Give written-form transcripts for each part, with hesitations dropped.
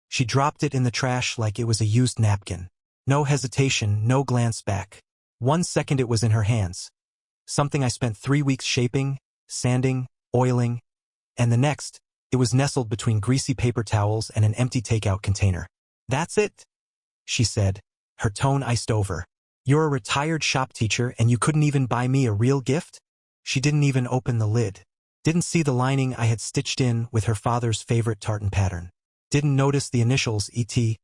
She dropped it in the trash like it was a used napkin. No hesitation, no glance back. 1 second it was in her hands. Something I spent 3 weeks shaping, sanding, oiling, and the next, it was nestled between greasy paper towels and an empty takeout container. "That's it?" she said, her tone iced over. "You're a retired shop teacher and you couldn't even buy me a real gift?" She didn't even open the lid. Didn't see the lining I had stitched in with her father's favorite tartan pattern. Didn't notice the initials E.T.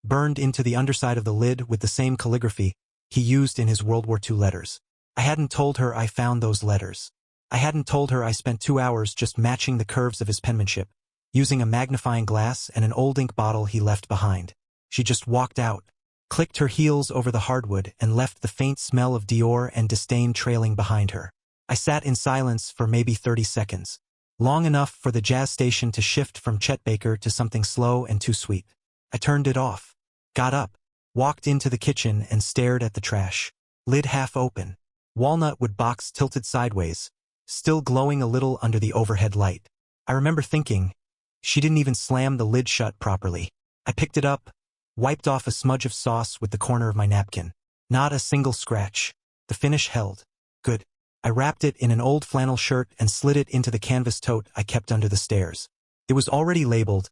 burned into the underside of the lid with the same calligraphy he used in his World War II letters. I hadn't told her I found those letters. I hadn't told her I spent 2 hours just matching the curves of his penmanship, using a magnifying glass and an old ink bottle he left behind. She just walked out, clicked her heels over the hardwood, and left the faint smell of Dior and disdain trailing behind her. I sat in silence for maybe 30 seconds, long enough for the jazz station to shift from Chet Baker to something slow and too sweet. I turned it off, got up, walked into the kitchen and stared at the trash. Lid half open, walnut wood box tilted sideways, still glowing a little under the overhead light. I remember thinking, she didn't even slam the lid shut properly. I picked it up, wiped off a smudge of sauce with the corner of my napkin. Not a single scratch. The finish held. Good. I wrapped it in an old flannel shirt and slid it into the canvas tote I kept under the stairs. It was already labeled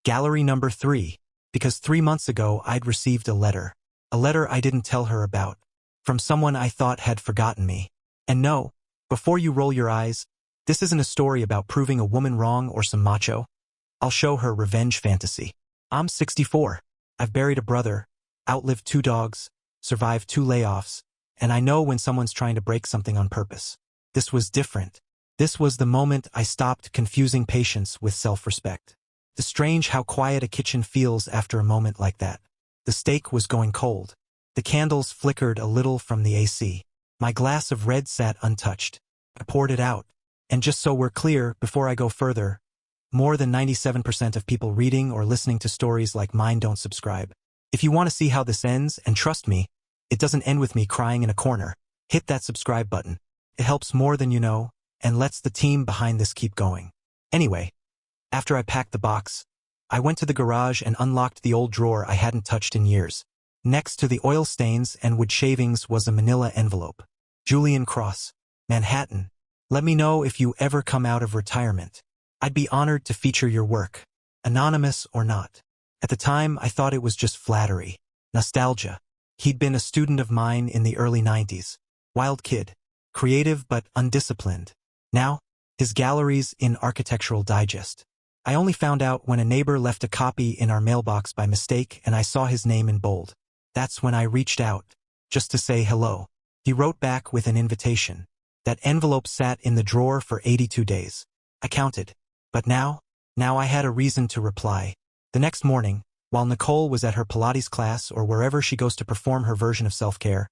Gallery Number 3, because 3 months ago I'd received a letter. A letter I didn't tell her about, from someone I thought had forgotten me. And no, before you roll your eyes, this isn't a story about proving a woman wrong or some macho. I'll show her revenge fantasy. I'm 64. I've buried a brother, outlived 2 dogs, survived 2 layoffs, and I know when someone's trying to break something on purpose. This was different. This was the moment I stopped confusing patience with self-respect. It's strange how quiet a kitchen feels after a moment like that. The steak was going cold. The candles flickered a little from the AC. My glass of red sat untouched. I poured it out. And just so we're clear, before I go further, more than 97% of people reading or listening to stories like mine don't subscribe. If you want to see how this ends, and trust me, it doesn't end with me crying in a corner, hit that subscribe button. It helps more than you know, and lets the team behind this keep going. Anyway, after I packed the box, I went to the garage and unlocked the old drawer I hadn't touched in years. Next to the oil stains and wood shavings was a manila envelope. Julian Cross, Manhattan. Let me know if you ever come out of retirement. I'd be honored to feature your work, anonymous or not. At the time, I thought it was just flattery, nostalgia. He'd been a student of mine in the early 90s. Wild kid, creative but undisciplined. Now, his gallery's in Architectural Digest. I only found out when a neighbor left a copy in our mailbox by mistake and I saw his name in bold. That's when I reached out, just to say hello. He wrote back with an invitation. That envelope sat in the drawer for 82 days. I counted. But now I had a reason to reply. The next morning, while Nicole was at her Pilates class or wherever she goes to perform her version of self-care,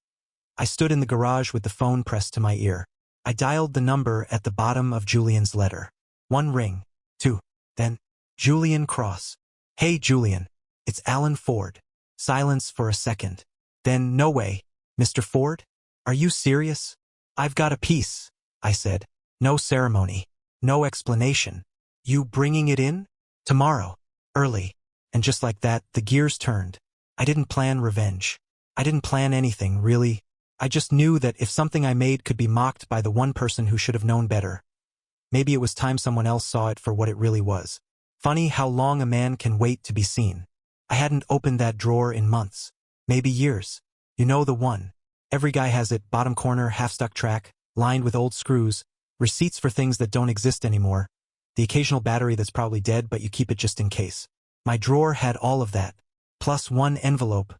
I stood in the garage with the phone pressed to my ear. I dialed the number at the bottom of Julian's letter. 1 ring, 2, then, Julian Cross. Hey Julian, it's Alan Ford. Silence for a second. Then, no way, Mr. Ford? Are you serious? I've got a piece, I said. No ceremony, no explanation. You bringing it in? Tomorrow, early. And just like that, the gears turned. I didn't plan revenge. I didn't plan anything, really. I just knew that if something I made could be mocked by the one person who should have known better, maybe it was time someone else saw it for what it really was. Funny how long a man can wait to be seen. I hadn't opened that drawer in months, maybe years. You know the one. Every guy has it, bottom corner, half-stuck track, lined with old screws, receipts for things that don't exist anymore, the occasional battery that's probably dead but you keep it just in case. My drawer had all of that, plus 1 envelope,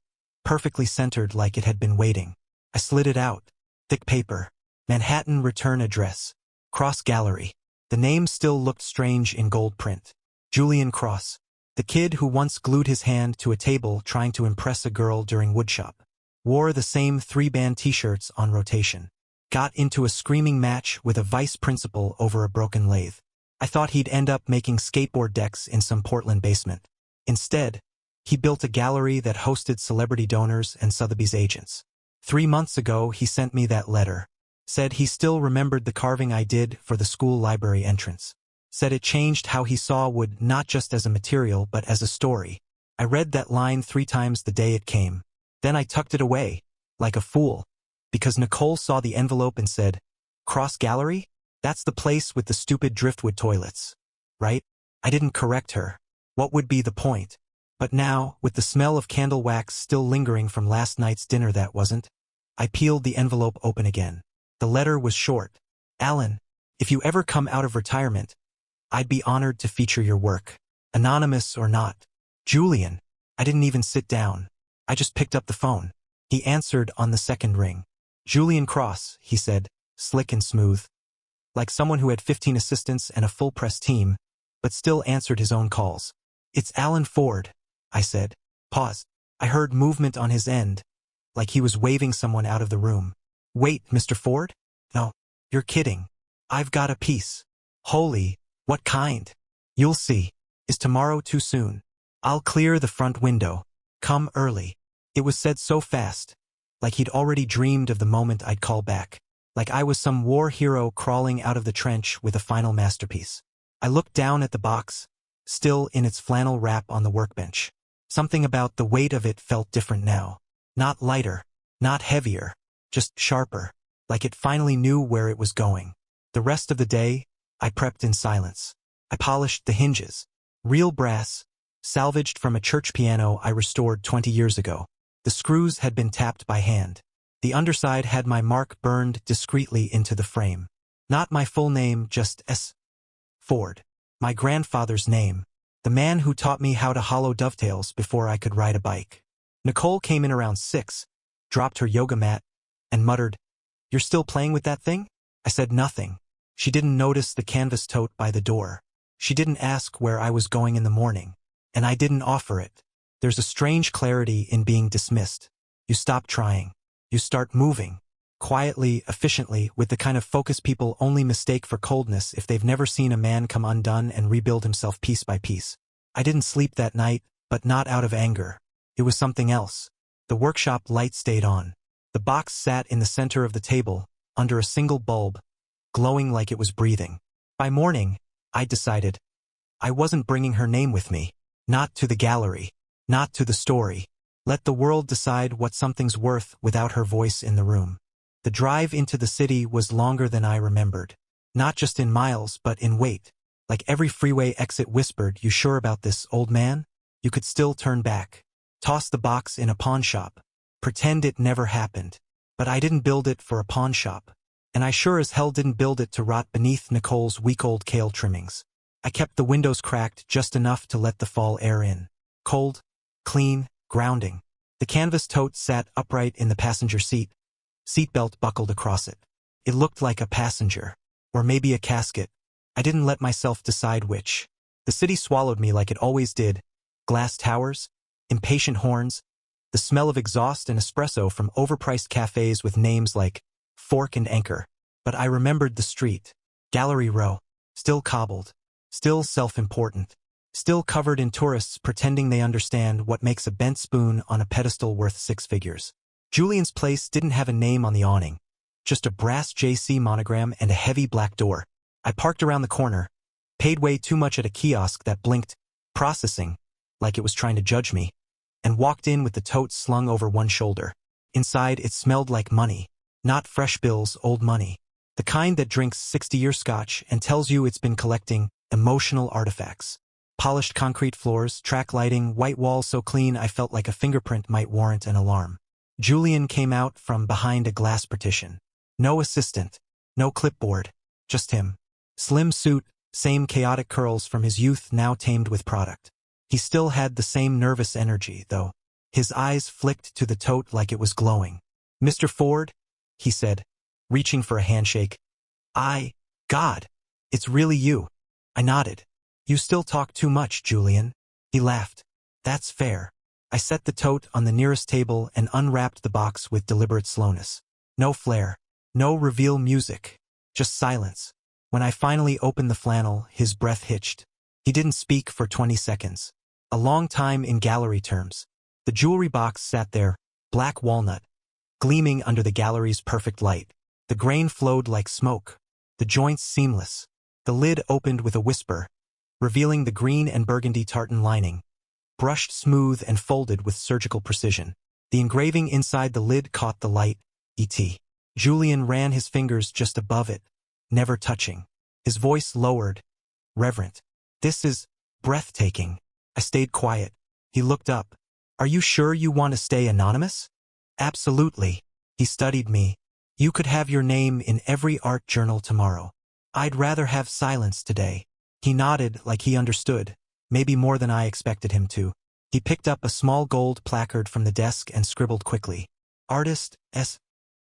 perfectly centered like it had been waiting. I slid it out. Thick paper. Manhattan return address. Cross Gallery. The name still looked strange in gold print. Julian Cross. The kid who once glued his hand to a table trying to impress a girl during woodshop. Wore the same 3-band t-shirts on rotation. Got into a screaming match with a vice principal over a broken lathe. I thought he'd end up making skateboard decks in some Portland basement. Instead, he built a gallery that hosted celebrity donors and Sotheby's agents. 3 months ago, he sent me that letter. Said he still remembered the carving I did for the school library entrance. Said it changed how he saw wood not just as a material but as a story. I read that line 3 times the day it came. Then I tucked it away, like a fool, because Nicole saw the envelope and said, "Cross Gallery? That's the place with the stupid driftwood toilets, right?" I didn't correct her. What would be the point? But now, with the smell of candle wax still lingering from last night's dinner that wasn't, I peeled the envelope open again. The letter was short. "Alan, if you ever come out of retirement, I'd be honored to feature your work. Anonymous or not. Julian." I didn't even sit down. I just picked up the phone. He answered on the second ring. "Julian Cross," he said, slick and smooth. Like someone who had 15 assistants and a full press team, but still answered his own calls. "It's Alan Ford," I said. Paused. I heard movement on his end, like he was waving someone out of the room. "Wait, Mr. Ford? No, you're kidding. I've got a piece." "Holy, what kind?" "You'll see. Is tomorrow too soon?" "I'll clear the front window. Come early." It was said so fast, like he'd already dreamed of the moment I'd call back, like I was some war hero crawling out of the trench with a final masterpiece. I looked down at the box, still in its flannel wrap on the workbench. Something about the weight of it felt different now. Not lighter, not heavier, just sharper, like it finally knew where it was going. The rest of the day, I prepped in silence. I polished the hinges. Real brass, salvaged from a church piano I restored 20 years ago. The screws had been tapped by hand. The underside had my mark burned discreetly into the frame. Not my full name, just S. Ford. My grandfather's name. The man who taught me how to hollow dovetails before I could ride a bike. Nicole came in around 6, dropped her yoga mat, and muttered, "You're still playing with that thing?" I said nothing. She didn't notice the canvas tote by the door. She didn't ask where I was going in the morning, and I didn't offer it. There's a strange clarity in being dismissed. You stop trying. You start moving. Quietly, efficiently, with the kind of focus people only mistake for coldness if they've never seen a man come undone and rebuild himself piece by piece. I didn't sleep that night, but not out of anger. It was something else. The workshop light stayed on. The box sat in the center of the table, under a single bulb, glowing like it was breathing. By morning, I decided I wasn't bringing her name with me. Not to the gallery. Not to the story. Let the world decide what something's worth without her voice in the room. The drive into the city was longer than I remembered. Not just in miles, but in weight. Like every freeway exit whispered, "You sure about this, old man?" You could still turn back. Toss the box in a pawn shop. Pretend it never happened. But I didn't build it for a pawn shop. And I sure as hell didn't build it to rot beneath Nicole's week-old kale trimmings. I kept the windows cracked just enough to let the fall air in. Cold, clean, grounding. The canvas tote sat upright in the passenger seat, seatbelt buckled across it. It looked like a passenger, or maybe a casket. I didn't let myself decide which. The city swallowed me like it always did. Glass towers, impatient horns, the smell of exhaust and espresso from overpriced cafes with names like Fork and Anchor. But I remembered the street. Gallery Row. Still cobbled. Still self-important. Still covered in tourists pretending they understand what makes a bent spoon on a pedestal worth 6 figures. Julian's place didn't have a name on the awning. Just a brass JC monogram and a heavy black door. I parked around the corner, paid way too much at a kiosk that blinked, processing, like it was trying to judge me, and walked in with the tote slung over one shoulder. Inside, it smelled like money. Not fresh bills, old money. The kind that drinks 60-year scotch and tells you it's been collecting emotional artifacts. Polished concrete floors, track lighting, white walls so clean I felt like a fingerprint might warrant an alarm. Julian came out from behind a glass partition. No assistant, no clipboard, just him. Slim suit, same chaotic curls from his youth now tamed with product. He still had the same nervous energy, though. His eyes flicked to the tote like it was glowing. "Mr. Ford," he said, reaching for a handshake. God, it's really you." I nodded. "You still talk too much, Julian." He laughed. "That's fair." I set the tote on the nearest table and unwrapped the box with deliberate slowness. No flair. No reveal music. Just silence. When I finally opened the flannel, his breath hitched. He didn't speak for 20 seconds. A long time in gallery terms. The jewelry box sat there, black walnut, gleaming under the gallery's perfect light. The grain flowed like smoke. The joints seamless. The lid opened with a whisper, revealing the green and burgundy tartan lining. brushed smooth and folded with surgical precision. The engraving inside the lid caught the light, E.T. Julian ran his fingers just above it, never touching. His voice lowered, reverent. "This is breathtaking." I stayed quiet. He looked up. "Are you sure you want to stay anonymous?" "Absolutely." He studied me. "You could have your name in every art journal tomorrow." "I'd rather have silence today." He nodded like he understood, maybe more than I expected him to. He picked up a small gold placard from the desk and scribbled quickly. "Artist S.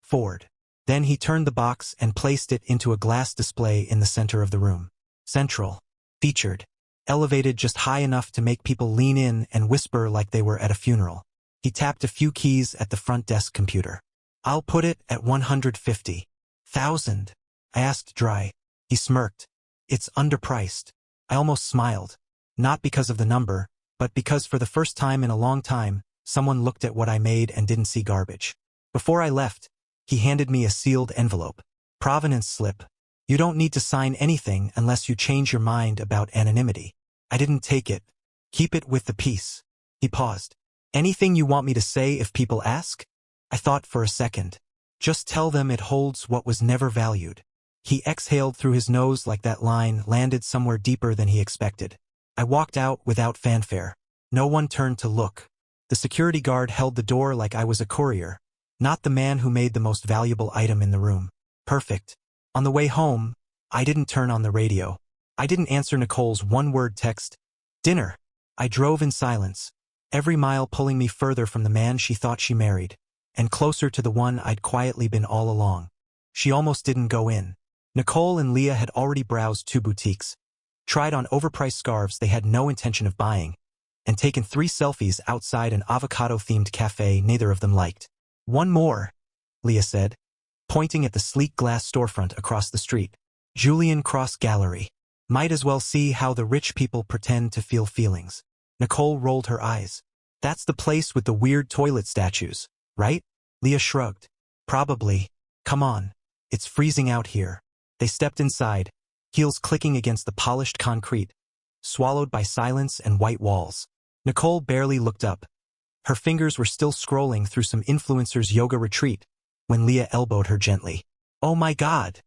Ford." Then he turned the box and placed it into a glass display in the center of the room. Central. Featured. Elevated just high enough to make people lean in and whisper like they were at a funeral. He tapped a few keys at the front desk computer. "I'll put it at 150,000. I asked dry. He smirked. "It's underpriced." I almost smiled. Not because of the number, but because for the first time in a long time, someone looked at what I made and didn't see garbage. Before I left, he handed me a sealed envelope. "Provenance slip. You don't need to sign anything unless you change your mind about anonymity." I didn't take it. "Keep it with the piece." He paused. "Anything you want me to say if people ask?" I thought for a second. "Just tell them it holds what was never valued." He exhaled through his nose like that line landed somewhere deeper than he expected. I walked out without fanfare. No one turned to look. The security guard held the door like I was a courier, not the man who made the most valuable item in the room. Perfect. On the way home, I didn't turn on the radio. I didn't answer Nicole's one-word text, "Dinner." I drove in silence, every mile pulling me further from the man she thought she married, and closer to the one I'd quietly been all along. She almost didn't go in. Nicole and Leah had already browsed 2 boutiques, tried on overpriced scarves they had no intention of buying, and taken 3 selfies outside an avocado-themed cafe neither of them liked. "One more," Leah said, pointing at the sleek glass storefront across the street. "Julian Cross Gallery. Might as well see how the rich people pretend to feel feelings." Nicole rolled her eyes. "That's the place with the weird toilet statues, right?" Leah shrugged. "Probably. Come on. It's freezing out here." They stepped inside, heels clicking against the polished concrete, swallowed by silence and white walls. Nicole barely looked up. Her fingers were still scrolling through some influencer's yoga retreat when Leah elbowed her gently. "Oh my God,"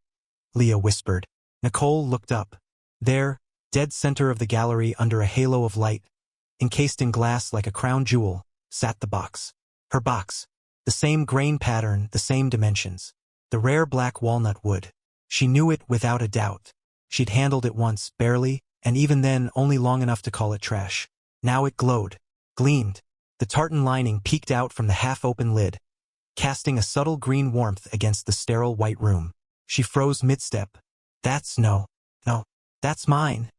Leah whispered. Nicole looked up. There, dead center of the gallery under a halo of light, encased in glass like a crown jewel, sat the box. Her box. The same grain pattern, the same dimensions. The rare black walnut wood. She knew it without a doubt. She'd handled it once, barely, and even then only long enough to call it trash. Now it glowed, gleamed. The tartan lining peeked out from the half-open lid, casting a subtle green warmth against the sterile white room. She froze mid-step. No, that's mine,"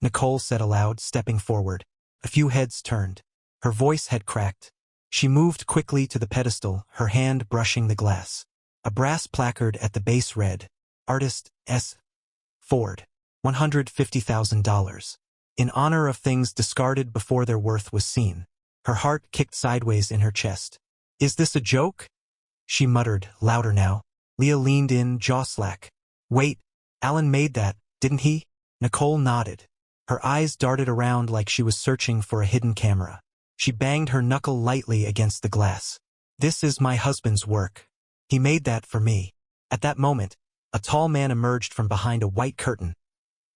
Nicole said aloud, stepping forward. A few heads turned. Her voice had cracked. She moved quickly to the pedestal, her hand brushing the glass. A brass placard at the base read, "Artist S. Ford, $150,000. In honor of things discarded before their worth was seen." Her heart kicked sideways in her chest. "Is this a joke?" she muttered, louder now. Leah leaned in, jaw slack. "Wait, Alan made that, didn't he?" Nicole nodded. Her eyes darted around like she was searching for a hidden camera. She banged her knuckle lightly against the glass. "This is my husband's work. He made that for me." At that moment, a tall man emerged from behind a white curtain.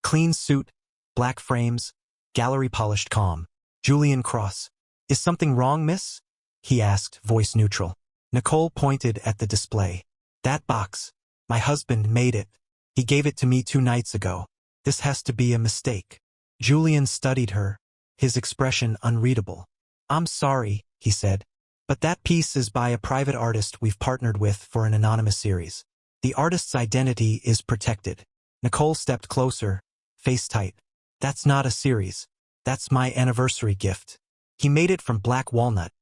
Clean suit, black frames, gallery polished calm. "Julian Cross. Is something wrong, miss?" he asked, voice neutral. Nicole pointed at the display. "That box. My husband made it. He gave it to me 2 nights ago. This has to be a mistake." Julian studied her, his expression unreadable. "I'm sorry," he said, "but that piece is by a private artist we've partnered with for an anonymous series. The artist's identity is protected." Nicole stepped closer, face tight. "That's not a series. That's my anniversary gift. He made it from black walnut.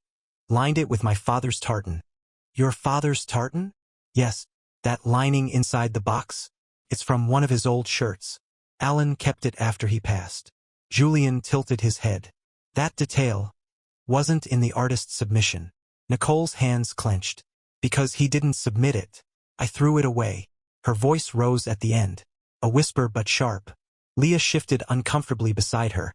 Lined it with my father's tartan." "Your father's tartan?" "Yes, that lining inside the box. It's from one of his old shirts. Alan kept it after he passed." Julian tilted his head. "That detail wasn't in the artist's submission." Nicole's hands clenched. "Because he didn't submit it. I threw it away." Her voice rose at the end, a whisper but sharp. Leah shifted uncomfortably beside her.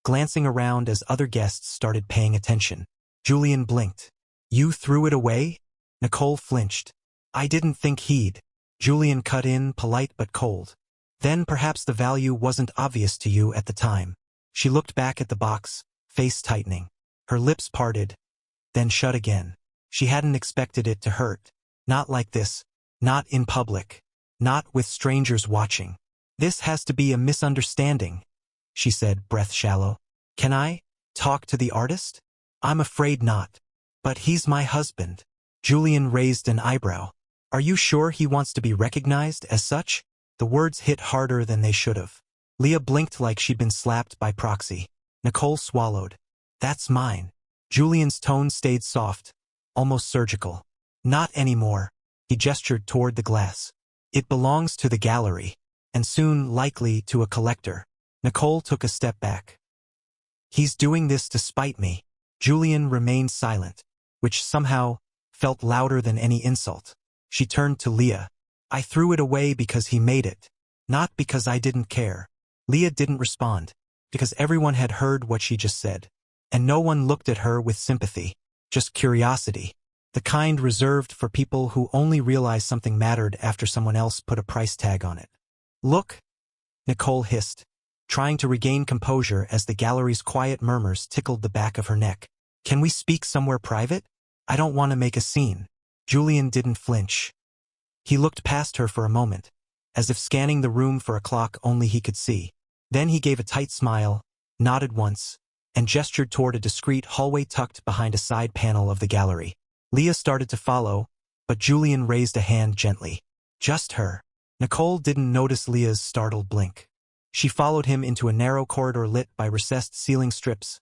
glancing around as other guests started paying attention. Julian blinked. You threw it away? Nicole flinched. I didn't think he'd. Julian cut in, polite but cold. Then perhaps the value wasn't obvious to you at the time. She looked back at the box, face tightening. Her lips parted, then shut again. She hadn't expected it to hurt. Not like this. Not in public. Not with strangers watching. This has to be a misunderstanding, she said, breath shallow. Can I talk to the artist? I'm afraid not. But he's my husband. Julian raised an eyebrow. Are you sure he wants to be recognized as such? The words hit harder than they should have. Leah blinked like she'd been slapped by proxy. Nicole swallowed. That's mine. Julian's tone stayed soft, almost surgical. Not anymore. He gestured toward the glass. It belongs to the gallery, and soon likely to a collector. Nicole took a step back. He's doing this to spite me. Julian remained silent, which somehow felt louder than any insult. She turned to Leah. I threw it away because he made it, not because I didn't care. Leah didn't respond, because everyone had heard what she just said, and no one looked at her with sympathy, just curiosity, the kind reserved for people who only realize something mattered after someone else put a price tag on it. Look, Nicole hissed, trying to regain composure as the gallery's quiet murmurs tickled the back of her neck. Can we speak somewhere private? I don't want to make a scene. Julian didn't flinch. He looked past her for a moment, as if scanning the room for a clock only he could see. Then he gave a tight smile, nodded once, and gestured toward a discreet hallway tucked behind a side panel of the gallery. Leah started to follow, but Julian raised a hand gently. Just her. Nicole didn't notice Leah's startled blink. She followed him into a narrow corridor lit by recessed ceiling strips.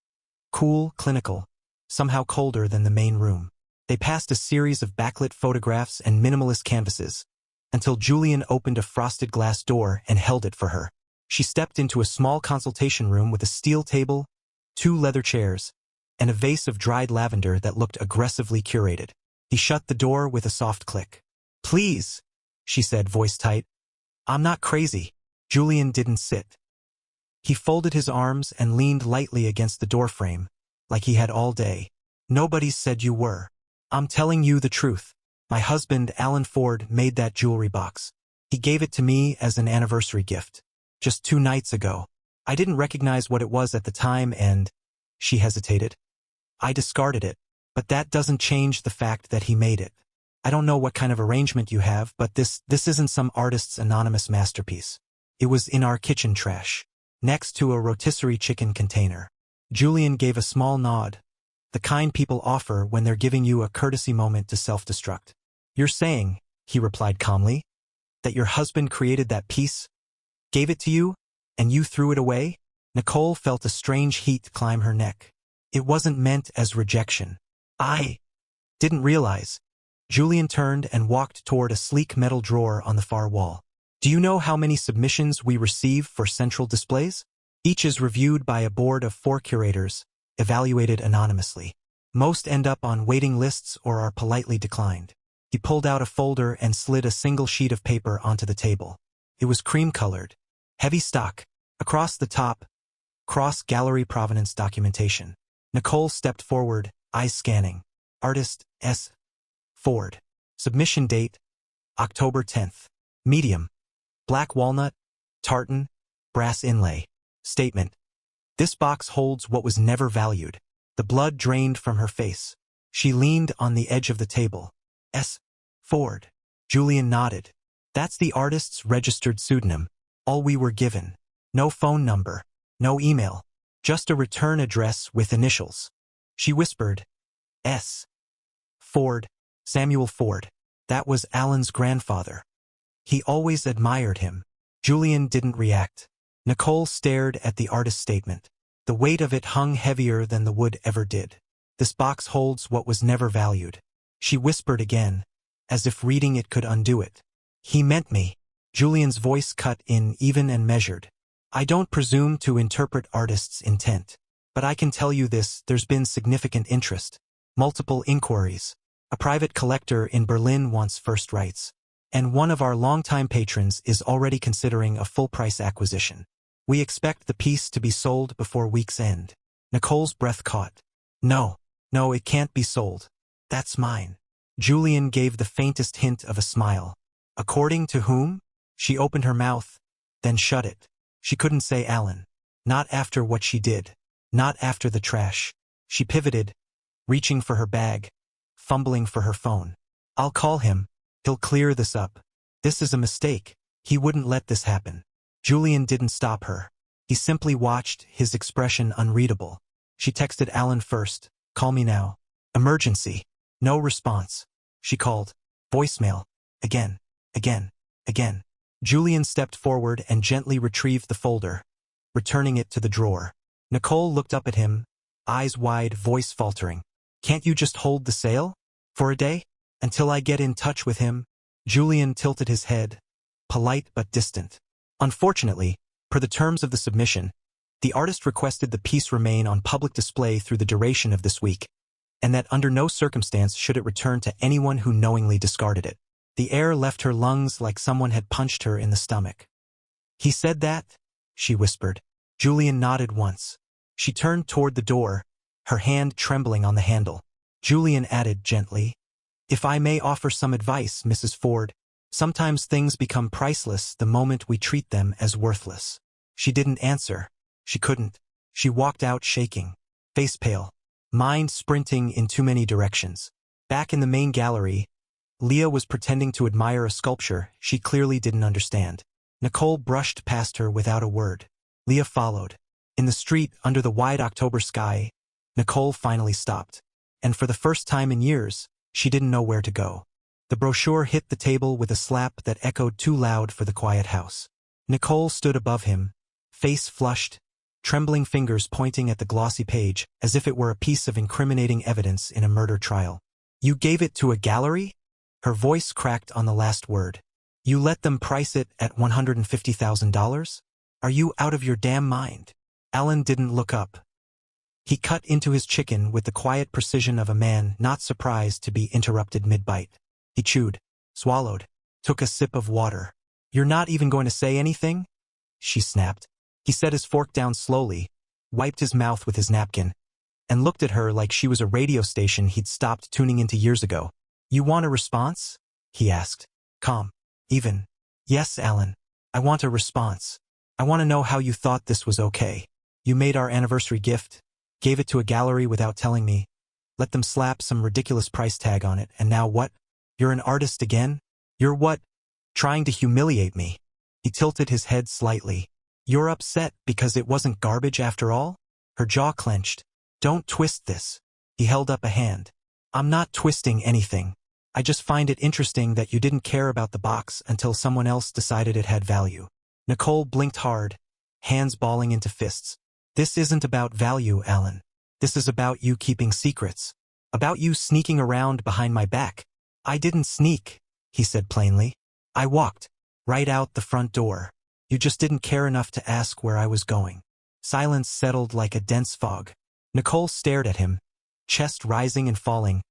Cool, clinical, somehow colder than the main room. They passed a series of backlit photographs and minimalist canvases, until Julian opened a frosted glass door and held it for her. She stepped into a small consultation room with a steel table, 2 leather chairs, and a vase of dried lavender that looked aggressively curated. He shut the door with a soft click. Please, she said, voice tight. I'm not crazy. Julian didn't sit. He folded his arms and leaned lightly against the doorframe, like he had all day. Nobody said you were. I'm telling you the truth. My husband, Alan Ford, made that jewelry box. He gave it to me as an anniversary gift. Just 2 nights ago. I didn't recognize what it was at the time and... She hesitated. I discarded it, but that doesn't change the fact that he made it. I don't know what kind of arrangement you have, but this isn't some artist's anonymous masterpiece. It was in our kitchen trash, next to a rotisserie chicken container. Julian gave a small nod, the kind people offer when they're giving you a courtesy moment to self-destruct. You're saying, he replied calmly, that your husband created that piece, gave it to you, and you threw it away? Nicole felt a strange heat climb her neck. It wasn't meant as rejection. I didn't realize. Julian turned and walked toward a sleek metal drawer on the far wall. Do you know how many submissions we receive for central displays? Each is reviewed by a board of 4 curators, evaluated anonymously. Most end up on waiting lists or are politely declined. He pulled out a folder and slid a single sheet of paper onto the table. It was cream-colored, heavy stock. Across the top, cross-gallery provenance documentation. Nicole stepped forward, eyes scanning. Artist, S. Ford. Submission date, October 10th. Medium. Black walnut, tartan, brass inlay. Statement. This box holds what was never valued. The blood drained from her face. She leaned on the edge of the table. S. Ford. Julian nodded. That's the artist's registered pseudonym. All we were given. No phone number. No email. Just a return address with initials. She whispered. S. Ford. Samuel Ford. That was Alan's grandfather. He always admired him. Julian didn't react. Nicole stared at the artist's statement. The weight of it hung heavier than the wood ever did. This box holds what was never valued. She whispered again, as if reading it could undo it. He meant me. Julian's voice cut in even and measured. I don't presume to interpret artists' intent. But I can tell you this, there's been significant interest. Multiple inquiries. A private collector in Berlin wants first rights. And one of our longtime patrons is already considering a full-price acquisition. We expect the piece to be sold before week's end. Nicole's breath caught. No, no, it can't be sold. That's mine. Julian gave the faintest hint of a smile. According to whom? She opened her mouth, then shut it. She couldn't say Alan. Not after what she did. Not after the trash. She pivoted, reaching for her bag, fumbling for her phone. I'll call him. He'll clear this up. This is a mistake. He wouldn't let this happen. Julian didn't stop her. He simply watched, his expression unreadable. She texted Alan first. Call me now. Emergency. No response. She called. Voicemail. Again. Again. Again. Julian stepped forward and gently retrieved the folder, returning it to the drawer. Nicole looked up at him, eyes wide, voice faltering. Can't you just hold the sale? For a day? Until I get in touch with him? Julian tilted his head, polite but distant. Unfortunately, per the terms of the submission, the artist requested the piece remain on public display through the duration of this week, and that under no circumstance should it return to anyone who knowingly discarded it. The air left her lungs like someone had punched her in the stomach. He said that? She whispered. Julian nodded once. She turned toward the door, her hand trembling on the handle. Julian added gently, If I may offer some advice, Mrs. Ford, sometimes things become priceless the moment we treat them as worthless. She didn't answer. She couldn't. She walked out shaking, face pale, mind sprinting in too many directions. Back in the main gallery, Leah was pretending to admire a sculpture she clearly didn't understand. Nicole brushed past her without a word. Leah followed. In the street, under the wide October sky, Nicole finally stopped. And for the first time in years, she didn't know where to go. The brochure hit the table with a slap that echoed too loud for the quiet house. Nicole stood above him, face flushed, trembling fingers pointing at the glossy page as if it were a piece of incriminating evidence in a murder trial. You gave it to a gallery? Her voice cracked on the last word. You let them price it at $150,000? Are you out of your damn mind? Alan didn't look up. He cut into his chicken with the quiet precision of a man not surprised to be interrupted mid-bite. He chewed, swallowed, took a sip of water. You're not even going to say anything? She snapped. He set his fork down slowly, wiped his mouth with his napkin, and looked at her like she was a radio station he'd stopped tuning into years ago. You want a response? He asked. Calm. Even. Yes, Alan. I want a response. I want to know how you thought this was okay. You made our anniversary gift, gave it to a gallery without telling me, let them slap some ridiculous price tag on it, and now what? You're an artist again? You're what? Trying to humiliate me. He tilted his head slightly. You're upset because it wasn't garbage after all? Her jaw clenched. Don't twist this. He held up a hand. I'm not twisting anything. I just find it interesting that you didn't care about the box until someone else decided it had value. Nicole blinked hard, hands balling into fists. This isn't about value, Alan. This is about you keeping secrets. About you sneaking around behind my back. I didn't sneak, he said plainly. I walked right out the front door. You just didn't care enough to ask where I was going. Silence settled like a dense fog. Nicole stared at him, chest rising and falling,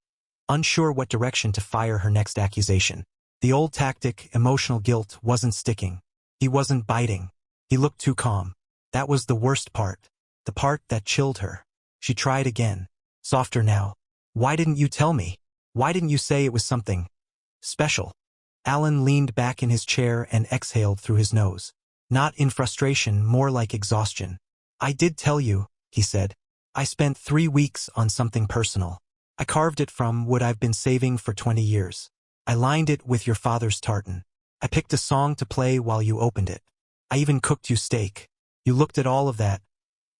unsure what direction to fire her next accusation. The old tactic, emotional guilt, wasn't sticking. He wasn't biting. He looked too calm. That was the worst part. The part that chilled her. She tried again. Softer now. Why didn't you tell me? Why didn't you say it was something special? Alan leaned back in his chair and exhaled through his nose. Not in frustration, more like exhaustion. I did tell you, he said. I spent 3 weeks on something personal. I carved it from wood I've been saving for 20 years. I lined it with your father's tartan. I picked a song to play while you opened it. I even cooked you steak. You looked at all of that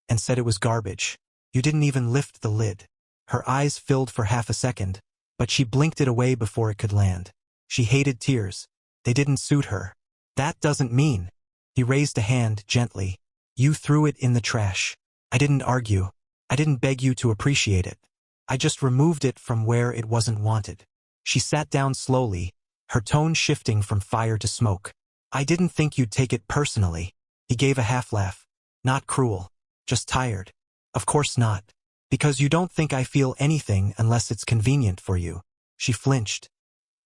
and said it was garbage. You didn't even lift the lid. Her eyes filled for half a second, but she blinked it away before it could land. She hated tears. They didn't suit her. That doesn't mean. He raised a hand gently. You threw it in the trash. I didn't argue. I didn't beg you to appreciate it. I just removed it from where it wasn't wanted. She sat down slowly, her tone shifting from fire to smoke. I didn't think you'd take it personally. He gave a half laugh. Not cruel. Just tired. Of course not. Because you don't think I feel anything unless it's convenient for you. She flinched.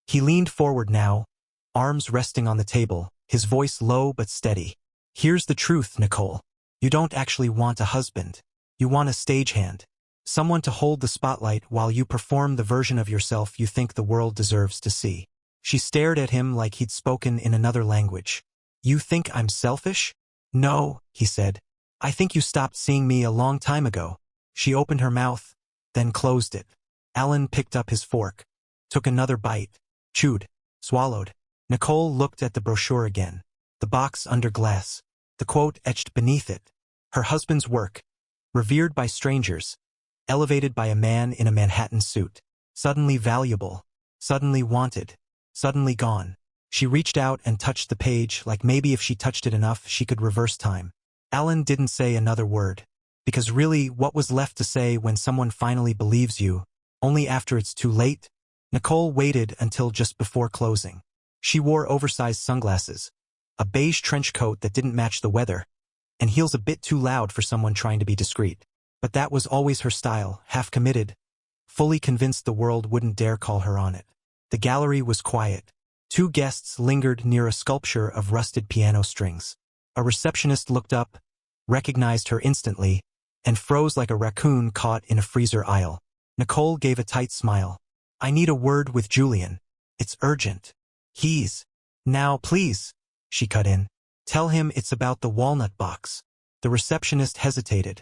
He leaned forward now, arms resting on the table, his voice low but steady. Here's the truth, Nicole. You don't actually want a husband. You want a stagehand. Someone to hold the spotlight while you perform the version of yourself you think the world deserves to see. She stared at him like he'd spoken in another language. You think I'm selfish? No, he said. I think you stopped seeing me a long time ago. She opened her mouth, then closed it. Alan picked up his fork, took another bite, chewed, swallowed. Nicole looked at the brochure again. The box under glass. The quote etched beneath it. Her husband's work. Revered by strangers. Elevated by a man in a Manhattan suit. Suddenly valuable. Suddenly wanted. Suddenly gone. She reached out and touched the page like maybe if she touched it enough she could reverse time. Alan didn't say another word. Because really, what was left to say when someone finally believes you? Only after it's too late? Nicole waited until just before closing. She wore oversized sunglasses, a beige trench coat that didn't match the weather, and heels a bit too loud for someone trying to be discreet. But that was always her style, half committed, fully convinced the world wouldn't dare call her on it. The gallery was quiet. 2 guests lingered near a sculpture of rusted piano strings. A receptionist looked up, recognized her instantly, and froze like a raccoon caught in a freezer aisle. Nicole gave a tight smile. I need a word with Julian. It's urgent. He's... Now, please, she cut in. Tell him it's about the walnut box. The receptionist hesitated,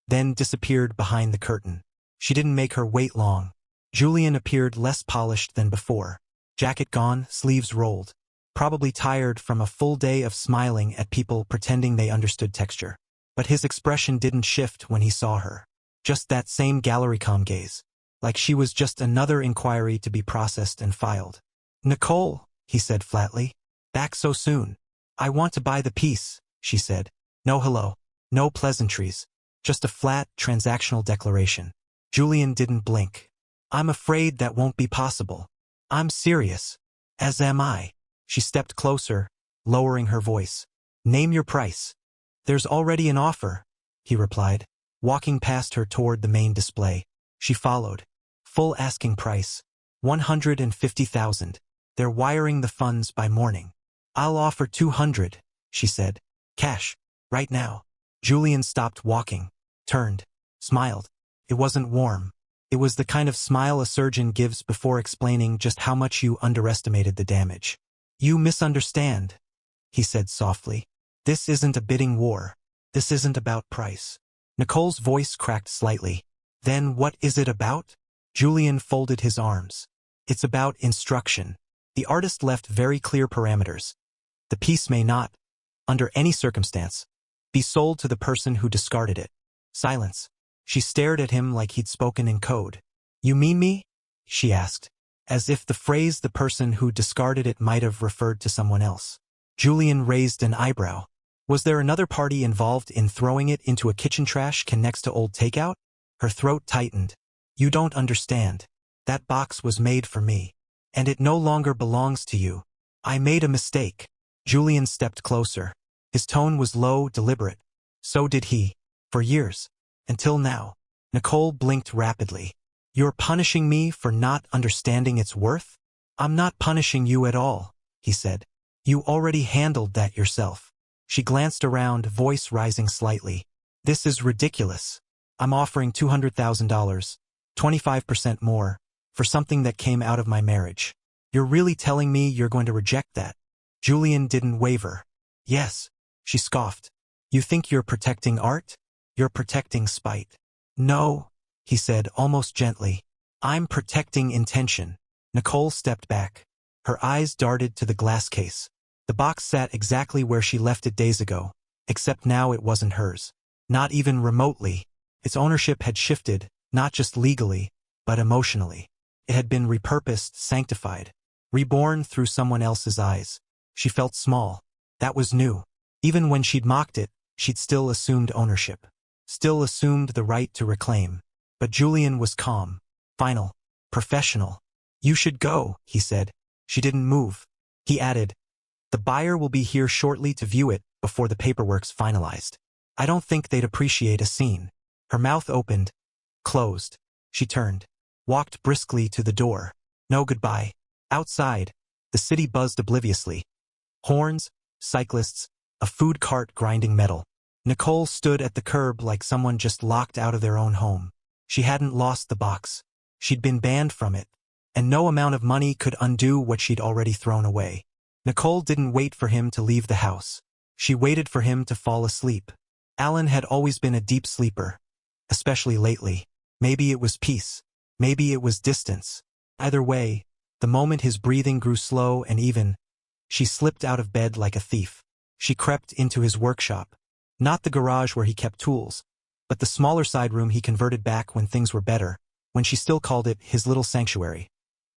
then disappeared behind the curtain. She didn't make her wait long. Julian appeared less polished than before. Jacket gone, sleeves rolled. Probably tired from a full day of smiling at people pretending they understood texture. But his expression didn't shift when he saw her. Just that same gallery-com gaze. Like she was just another inquiry to be processed and filed. Nicole, he said flatly. Back so soon. I want to buy the piece, she said. No hello. No pleasantries. Just a flat, transactional declaration. Julian didn't blink. I'm afraid that won't be possible. I'm serious. As am I. She stepped closer, lowering her voice. Name your price. There's already an offer, he replied, walking past her toward the main display. She followed. Full asking price. 150,000. They're wiring the funds by morning. I'll offer 200, she said. Cash. Right now. Julian stopped walking, turned, smiled. It wasn't warm. It was the kind of smile a surgeon gives before explaining just how much you underestimated the damage. You misunderstand, he said softly. This isn't a bidding war. This isn't about price. Nicole's voice cracked slightly. Then what is it about? Julian folded his arms. It's about instruction. The artist left very clear parameters. The piece may not, under any circumstance, be sold to the person who discarded it. Silence. She stared at him like he'd spoken in code. You mean me? She asked, as if the phrase the person who discarded it might have referred to someone else. Julian raised an eyebrow. Was there another party involved in throwing it into a kitchen trash can next to old takeout? Her throat tightened. You don't understand. That box was made for me. And it no longer belongs to you. I made a mistake. Julian stepped closer. His tone was low, deliberate. So did he. For years. Until now. Nicole blinked rapidly. You're punishing me for not understanding its worth? I'm not punishing you at all, he said. You already handled that yourself. She glanced around, voice rising slightly. This is ridiculous. I'm offering $200,000, 25% more, for something that came out of my marriage. You're really telling me you're going to reject that? Julian didn't waver. Yes, she scoffed. You think you're protecting art? You're protecting spite. No, he said almost gently. I'm protecting intention. Nicole stepped back. Her eyes darted to the glass case. The box sat exactly where she left it days ago, except now it wasn't hers. Not even remotely. Its ownership had shifted, not just legally, but emotionally. It had been repurposed, sanctified, reborn through someone else's eyes. She felt small. That was new. Even when she'd mocked it, she'd still assumed ownership. Still assumed the right to reclaim. But Julian was calm, final, professional. You should go, he said. She didn't move. He added, the buyer will be here shortly to view it before the paperwork's finalized. I don't think they'd appreciate a scene. Her mouth opened, closed. She turned, walked briskly to the door. No goodbye. Outside, the city buzzed obliviously. Horns, cyclists, a food cart grinding metal. Nicole stood at the curb like someone just locked out of their own home. She hadn't lost the box. She'd been banned from it, and no amount of money could undo what she'd already thrown away. Nicole didn't wait for him to leave the house. She waited for him to fall asleep. Alan had always been a deep sleeper, especially lately. Maybe it was peace. Maybe it was distance. Either way, the moment his breathing grew slow and even, she slipped out of bed like a thief. She crept into his workshop. Not the garage where he kept tools, but the smaller side room he converted back when things were better, when she still called it his little sanctuary.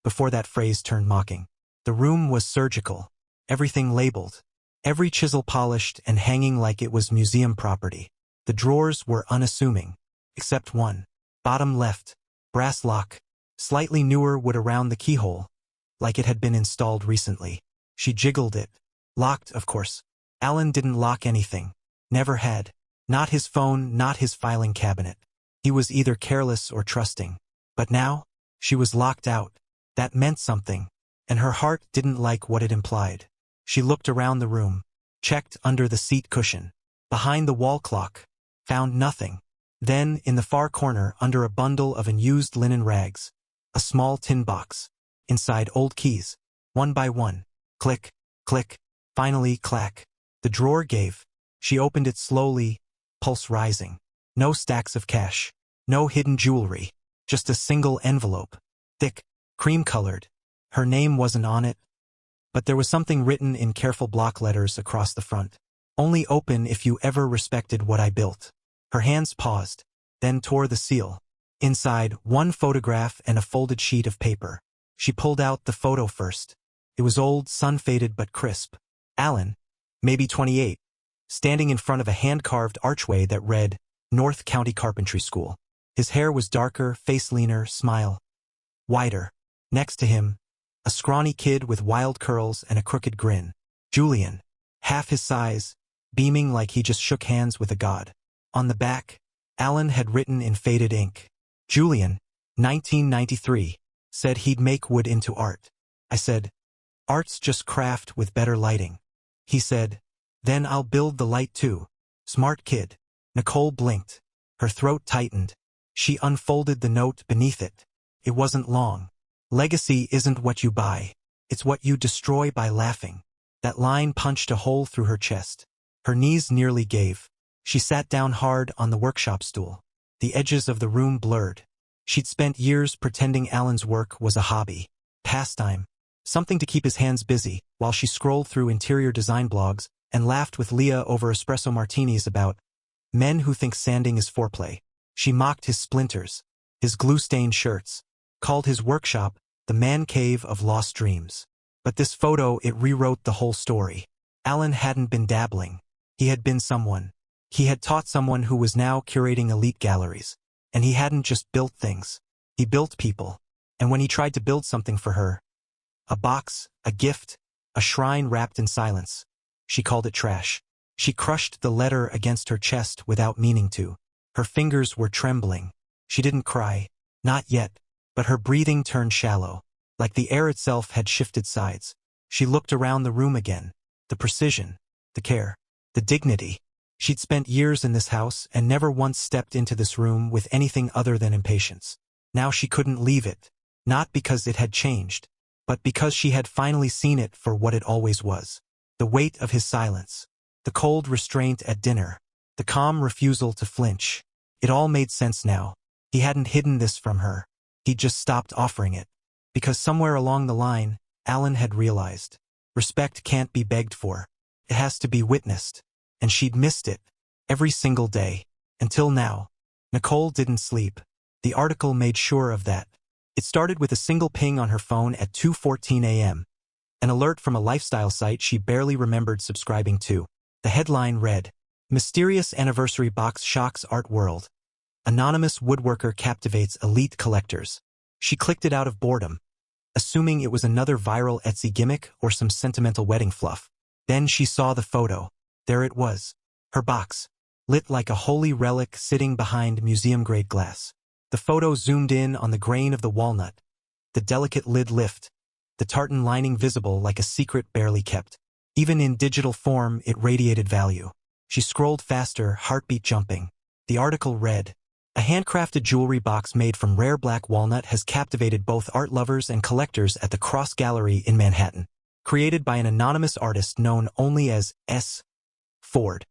Before that phrase turned mocking. The room was surgical. Everything labeled. Every chisel polished and hanging like it was museum property. The drawers were unassuming. Except one. Bottom left. Brass lock. Slightly newer wood around the keyhole. Like it had been installed recently. She jiggled it. Locked, of course. Alan didn't lock anything. Never had. Not his phone, not his filing cabinet. He was either careless or trusting. But now, she was locked out. That meant something. And her heart didn't like what it implied. She looked around the room. Checked under the seat cushion. Behind the wall clock. Found nothing. Then, in the far corner, under a bundle of unused linen rags. A small tin box. Inside old keys. One by one. Click, click. Finally, clack. The drawer gave. She opened it slowly, pulse rising. No stacks of cash. No hidden jewelry. Just a single envelope. Thick, cream-colored. Her name wasn't on it, but there was something written in careful block letters across the front. Only open if you ever respected what I built. Her hands paused, then tore the seal. Inside, one photograph and a folded sheet of paper. She pulled out the photo first. It was old, sun-faded but crisp. Alan, maybe 28, standing in front of a hand-carved archway that read, North County Carpentry School. His hair was darker, face leaner, smile wider. Next to him, a scrawny kid with wild curls and a crooked grin. Julian, half his size, beaming like he just shook hands with a god. On the back, Alan had written in faded ink, Julian, 1993, said he'd make wood into art. I said, art's just craft with better lighting. He said, then I'll build the light too. Smart kid. Nicole blinked. Her throat tightened. She unfolded the note beneath it. It wasn't long. Legacy isn't what you buy. It's what you destroy by laughing. That line punched a hole through her chest. Her knees nearly gave. She sat down hard on the workshop stool. The edges of the room blurred. She'd spent years pretending Alan's work was a hobby, pastime, something to keep his hands busy, while she scrolled through interior design blogs and laughed with Leah over espresso martinis about men who think sanding is foreplay. She mocked his splinters, his glue-stained shirts, called his workshop the man cave of lost dreams. But this photo, it rewrote the whole story. Alan hadn't been dabbling. He had been someone. He had taught someone who was now curating elite galleries. And he hadn't just built things. He built people. And when he tried to build something for her, a box, a gift, a shrine wrapped in silence, she called it trash. She crushed the letter against her chest without meaning to. Her fingers were trembling. She didn't cry. Not yet. But her breathing turned shallow, like the air itself had shifted sides. She looked around the room again. The precision, the care, the dignity. She'd spent years in this house and never once stepped into this room with anything other than impatience. Now she couldn't leave it, not because it had changed, but because she had finally seen it for what it always was. The weight of his silence, the cold restraint at dinner, the calm refusal to flinch. It all made sense now. He hadn't hidden this from her. He'd just stopped offering it. Because somewhere along the line, Alan had realized, respect can't be begged for. It has to be witnessed. And she'd missed it. Every single day. Until now. Nicole didn't sleep. The article made sure of that. It started with a single ping on her phone at 2:14 a.m. An alert from a lifestyle site she barely remembered subscribing to. The headline read, Mysterious Anniversary Box Shocks Art World. Anonymous woodworker captivates elite collectors. She clicked it out of boredom, assuming it was another viral Etsy gimmick or some sentimental wedding fluff. Then she saw the photo. There it was. Her box, lit like a holy relic sitting behind museum-grade glass. The photo zoomed in on the grain of the walnut, the delicate lid lift, the tartan lining visible like a secret barely kept. Even in digital form, it radiated value. She scrolled faster, heartbeat jumping. The article read, "A handcrafted jewelry box made from rare black walnut has captivated both art lovers and collectors at the Cross Gallery in Manhattan. Created by an anonymous artist known only as S. Ford.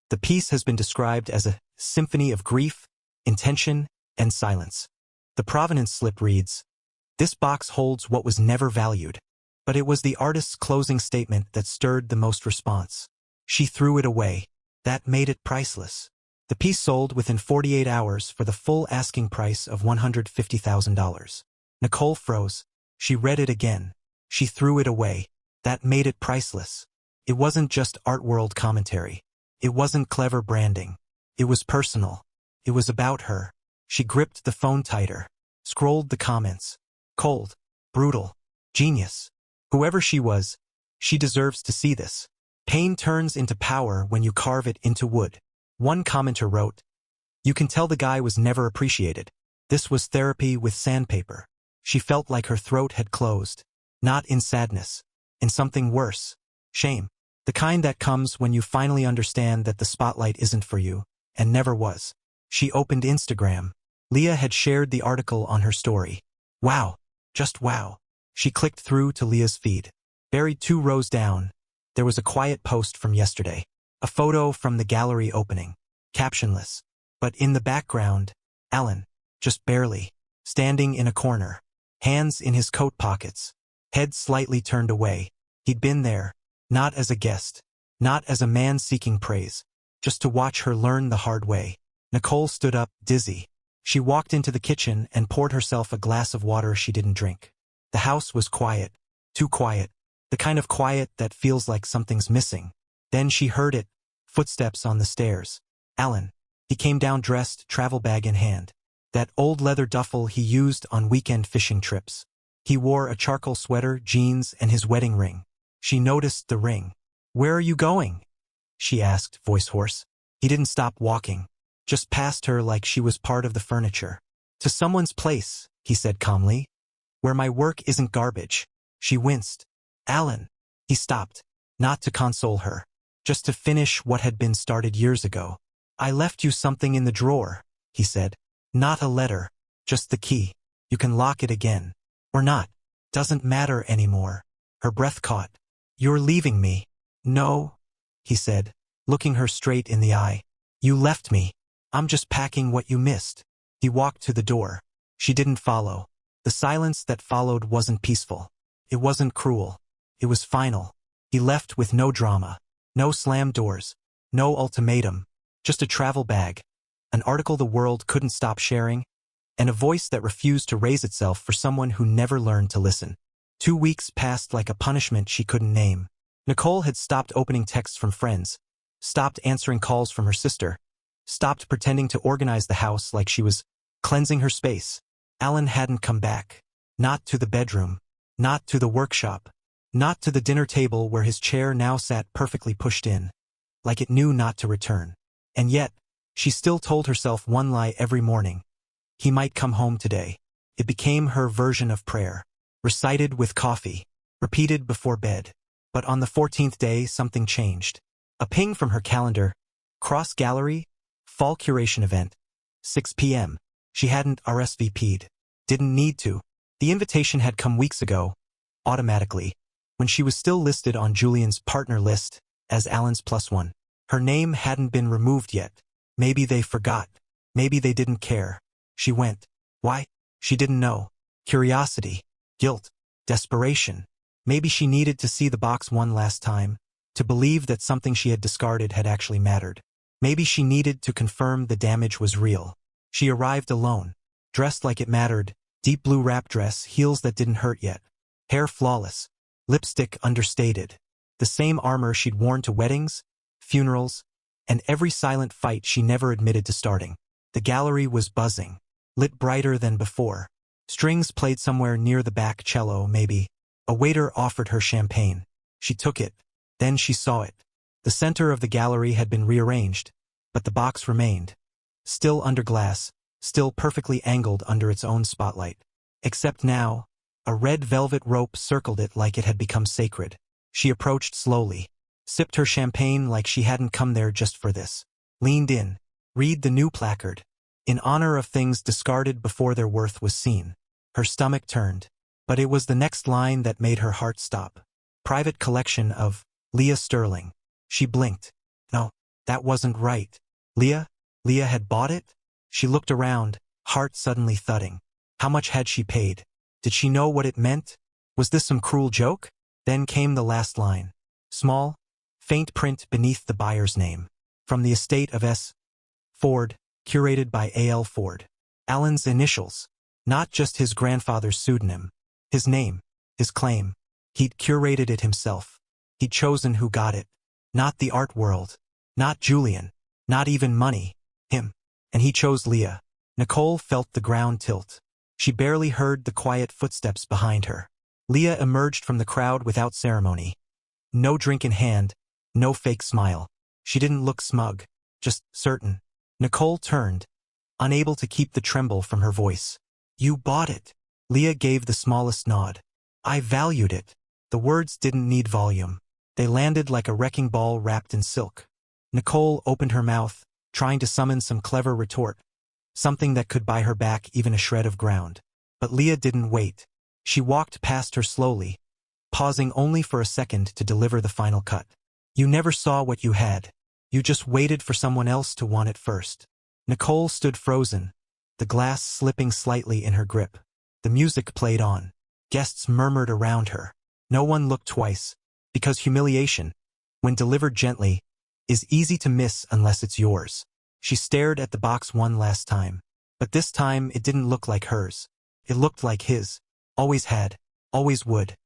The piece has been described as a symphony of grief, intention, and silence." The provenance slip reads, "This box holds what was never valued." But it was the artist's closing statement that stirred the most response. She threw it away. That made it priceless. The piece sold within 48 hours for the full asking price of $150,000. Nicole froze. She read it again. She threw it away. That made it priceless. It wasn't just art world commentary. It wasn't clever branding. It was personal. It was about her. She gripped the phone tighter, scrolled the comments. Cold, brutal, genius. Whoever she was, she deserves to see this. Pain turns into power when you carve it into wood. One commenter wrote, "You can tell the guy was never appreciated. This was therapy with sandpaper." She felt like her throat had closed. Not in sadness. In something worse. Shame. The kind that comes when you finally understand that the spotlight isn't for you, and never was. She opened Instagram. Leah had shared the article on her story. Wow. Just wow. She clicked through to Leah's feed. Buried 2 rows down, there was a quiet post from yesterday. A photo from the gallery opening. Captionless. But in the background, Alan, just barely, standing in a corner, hands in his coat pockets, head slightly turned away. He'd been there, not as a guest, not as a man seeking praise, just to watch her learn the hard way. Nicole stood up, dizzy. She walked into the kitchen and poured herself a glass of water she didn't drink. The house was quiet, too quiet, the kind of quiet that feels like something's missing. Then she heard it, footsteps on the stairs. Alan. He came down dressed, travel bag in hand. That old leather duffel he used on weekend fishing trips. He wore a charcoal sweater, jeans, and his wedding ring. She noticed the ring. "Where are you going?" she asked, voice hoarse. He didn't stop walking, just passed her like she was part of the furniture. "To someone's place," he said calmly. "Where my work isn't garbage." She winced. "Alan." He stopped, not to console her, just to finish what had been started years ago. "I left you something in the drawer," he said. "Not a letter, just the key. You can lock it again. Or not. Doesn't matter anymore." Her breath caught. "You're leaving me." "No," he said, looking her straight in the eye. "You left me. I'm just packing what you missed." He walked to the door. She didn't follow. The silence that followed wasn't peaceful. It wasn't cruel. It was final. He left with no drama. No slammed doors. No ultimatum. Just a travel bag. An article the world couldn't stop sharing. And a voice that refused to raise itself for someone who never learned to listen. 2 weeks passed like a punishment she couldn't name. Nicole had stopped opening texts from friends. Stopped answering calls from her sister. Stopped pretending to organize the house like she was cleansing her space. Alan hadn't come back. Not to the bedroom. Not to the workshop. Not to the dinner table where his chair now sat perfectly pushed in. Like it knew not to return. And yet, she still told herself one lie every morning. He might come home today. It became her version of prayer. Recited with coffee. Repeated before bed. But on the 14th day, something changed. A ping from her calendar. Cross Gallery. Fall curation event. 6 p.m. She hadn't RSVP'd. Didn't need to. The invitation had come weeks ago. Automatically. When she was still listed on Julian's partner list as Alan's +1. Her name hadn't been removed yet. Maybe they forgot. Maybe they didn't care. She went. Why? She didn't know. Curiosity. Guilt. Desperation. Maybe she needed to see the box one last time. To believe that something she had discarded had actually mattered. Maybe she needed to confirm the damage was real. She arrived alone. Dressed like it mattered. Deep blue wrap dress, heels that didn't hurt yet. Hair flawless. Lipstick understated. The same armor she'd worn to weddings, funerals, and every silent fight she never admitted to starting. The gallery was buzzing. Lit brighter than before. Strings played somewhere near the back, cello, maybe. A waiter offered her champagne. She took it. Then she saw it. The center of the gallery had been rearranged, but the box remained. Still under glass, still perfectly angled under its own spotlight. Except now, a red velvet rope circled it like it had become sacred. She approached slowly, sipped her champagne like she hadn't come there just for this, leaned in. Read the new placard. In honor of things discarded before their worth was seen. Her stomach turned. But it was the next line that made her heart stop. Private collection of Leah Sterling. She blinked. No, that wasn't right. Leah? Leah had bought it? She looked around, heart suddenly thudding. How much had she paid? Did she know what it meant? Was this some cruel joke? Then came the last line. Small, faint print beneath the buyer's name. From the estate of S. Ford, curated by A.L. Ford. Alan's initials. Not just his grandfather's pseudonym. His name. His claim. He'd curated it himself. He'd chosen who got it. Not the art world. Not Julian. Not even money. Him. And he chose Leah. Nicole felt the ground tilt. She barely heard the quiet footsteps behind her. Leah emerged from the crowd without ceremony. No drink in hand, no fake smile. She didn't look smug, just certain. Nicole turned, unable to keep the tremble from her voice. You bought it. Leah gave the smallest nod. I valued it. The words didn't need volume. They landed like a wrecking ball wrapped in silk. Nicole opened her mouth, trying to summon some clever retort. Something that could buy her back even a shred of ground. But Leah didn't wait. She walked past her slowly, pausing only for a second to deliver the final cut. You never saw what you had. You just waited for someone else to want it first. Nicole stood frozen, the glass slipping slightly in her grip. The music played on. Guests murmured around her. No one looked twice, because humiliation, when delivered gently, is easy to miss unless it's yours. She stared at the box one last time. But this time it didn't look like hers. It looked like his. Always had. Always would.